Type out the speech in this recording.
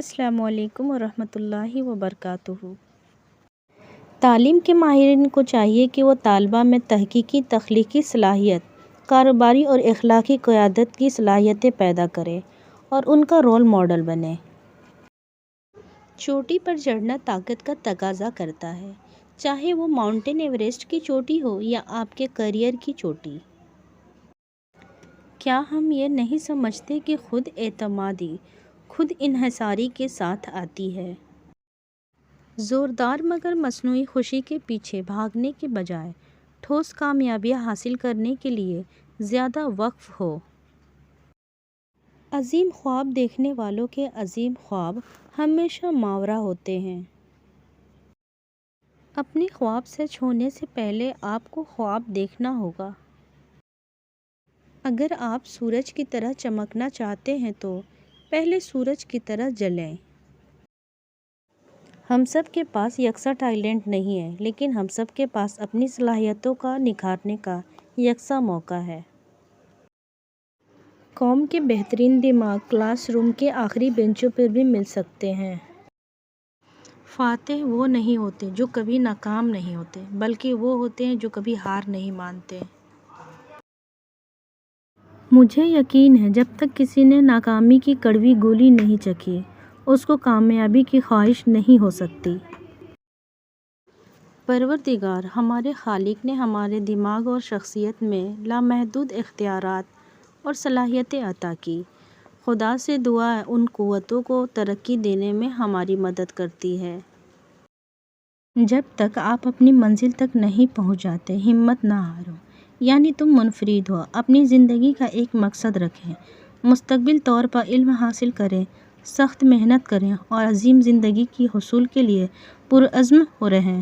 السلام علیکم ورحمۃ اللہ وبرکاتہ۔ تعلیم کے ماہرین کو چاہیے کہ وہ طلباء میں تحقیقی، تخلیقی صلاحیت، کاروباری اور اخلاقی قیادت کی صلاحیتیں پیدا کریں اور ان کا رول ماڈل بنیں۔ چوٹی پر چڑھنا طاقت کا تقاضا کرتا ہے، چاہے وہ ماؤنٹین ایوریسٹ کی چوٹی ہو یا آپ کے کیریئر کی چوٹی۔ کیا ہم یہ نہیں سمجھتے کہ خود اعتمادی خود انحصاری کے ساتھ آتی ہے؟ زوردار مگر مصنوعی خوشی کے پیچھے بھاگنے کے بجائے ٹھوس کامیابیاں حاصل کرنے کے لیے زیادہ وقف ہو۔ عظیم خواب دیکھنے والوں کے عظیم خواب ہمیشہ ماورا ہوتے ہیں۔ اپنے خواب سچ ہونے سے پہلے آپ کو خواب دیکھنا ہوگا۔ اگر آپ سورج کی طرح چمکنا چاہتے ہیں تو پہلے سورج کی طرح جلیں۔ ہم سب کے پاس یکساں ٹیلنٹ نہیں ہے، لیکن ہم سب کے پاس اپنی صلاحیتوں کا نکھارنے کا یکساں موقع ہے۔ قوم کے بہترین دماغ کلاس روم کے آخری بینچوں پر بھی مل سکتے ہیں۔ فاتح وہ نہیں ہوتے جو کبھی ناکام نہیں ہوتے، بلکہ وہ ہوتے ہیں جو کبھی ہار نہیں مانتے۔ مجھے یقین ہے جب تک کسی نے ناکامی کی کڑوی گولی نہیں چکھی، اس کو کامیابی کی خواہش نہیں ہو سکتی۔ پروردگار ہمارے خالق نے ہمارے دماغ اور شخصیت میں لامحدود اختیارات اور صلاحیتیں عطا کی۔ خدا سے دعا ہے ان قوتوں کو ترقی دینے میں ہماری مدد کرتی ہے۔ جب تک آپ اپنی منزل تک نہیں پہنچ جاتے، ہمت نہ ہارو، یعنی تم منفرد ہو۔ اپنی زندگی کا ایک مقصد رکھیں، مستقل طور پر علم حاصل کریں، سخت محنت کریں اور عظیم زندگی کے حصول کے لیے پرعزم رہیں۔